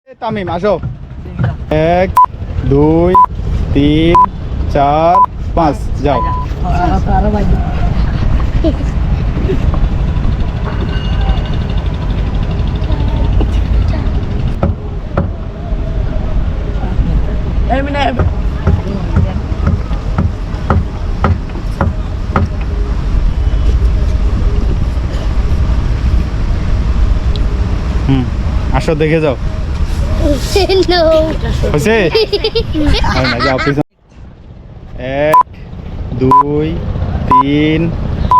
তামিম আসো 1 2 3 4 5 যাও আসো দেখে যাও হয়েছে না যাও পিছনে 1 2 3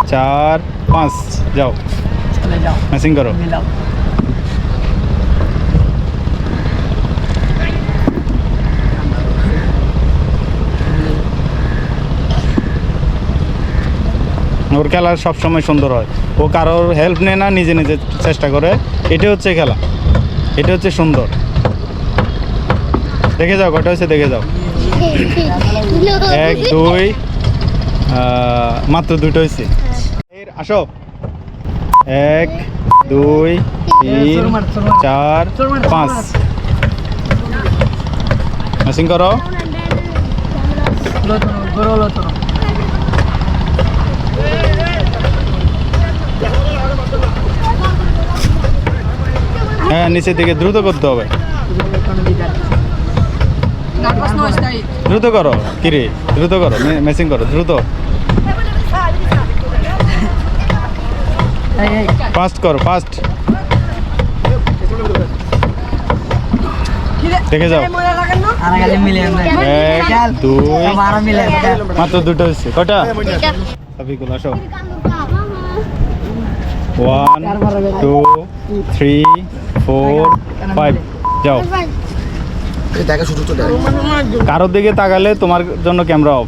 4 5 যাও ম্যাচিং করো ওর খেলা সবসময় সুন্দর হয় ও কারোর হেল্প নেয় না নিজে নিজে চেষ্টা করে এটা হচ্ছে খেলা এটা হচ্ছে সুন্দর দেখে যাও কটা হয়েছে দেখে যাও 1 2 মাত্র দুটো হয়েছে আসো 1 2 3 4 5 ম্যাচিং করো হ্যাঁ নিচের দিকে দ্রুত করতে হবে দ্রুত করো কিরে দ্রুত করো ম্যাচিং করো দ্রুত ফাস্ট করো ফাস্ট দেখে যাও 1 2 মাত্র দুটো হচ্ছে কটা সবিকুল আসো 1 2 3 4 5 যাও কারোর দিকে তাকালে তোমার জন্য ক্যামেরা অফ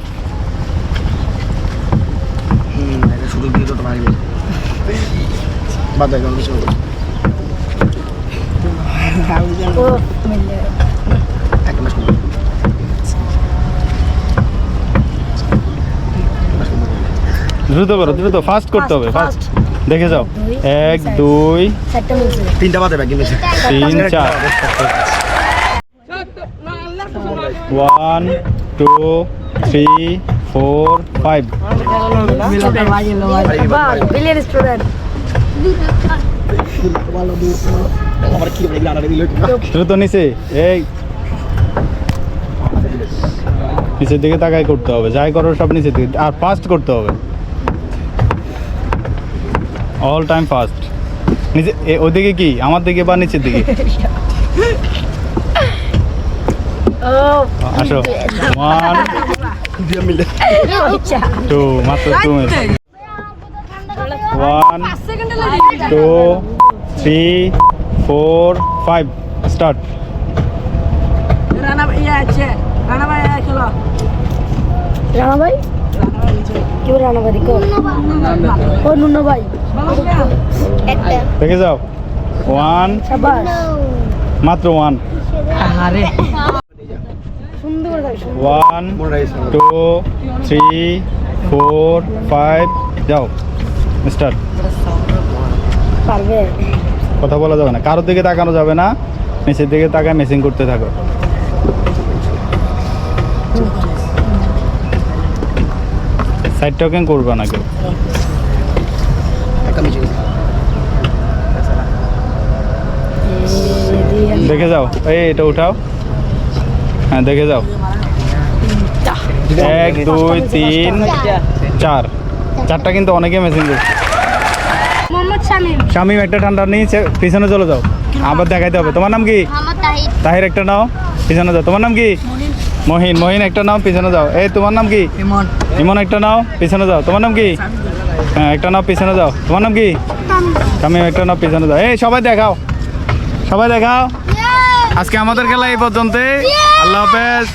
দ্রুত করো দ্রুত ফাস্ট করতে হবে ফাস্ট দেখে যাও 1 2 3 বাদে বাকি 3 4 1 2 3 4 5 দ্রুত নিচে এই নিচের দিকে তাকাই করতে হবে যাই করো সব নিচের দিকে আর ফাস্ট করতে হবে অল টাইম ফাস্ট নিচে ওদিকে কি আমার দিকে বা নিচের দিকে আসো 1 2 মাত্র 2 মিনিট 1 2 3 4 5 স্টার্ট রানা ভাই আছে রানা ভাই খেলো রানা ভাই কি রানা ভাই দেখো ও নুনো ভাই একটা দেখে যাও 1 শাবাশ মাত্র 1 আরে 1 2 3 4 5 যাও স্টার্ট পারবে কথা বলা যাবে না কারোর দিকে তাকানো যাবে না নিচের দিকে তাকায় মেসিং করতে থাকো সাইড টকিং করবে না কেউ দেখে যাও এই এটা উঠাও হ্যাঁ দেখে যাও 1 2 3 4 চারটা কিন্তু অনেকে মেসিং করছে মোহাম্মদ শামিম শামিম একটা ঠান্ডা নিয়ে পিছনে চলে যাও আবার দেখাইতে হবে তোমার নাম কি মোহাম্মদ তাহির একটা নাও পিছনে যাও তোমার নাম কি মহিন মহিন একটা নাও পিছনে যাও এই তোমার নাম কি ইমন ইমন একটা নাও পিছনে যাও তোমার নাম কি হ্যাঁ একটা নাও পিছনে যাও তোমার নাম কি তামিম একটা নাও পিছনে যাও এই সবাই দেখাও আজকে আমাদের খেলা এই পর্যন্তই আল্লাহ হাফেজ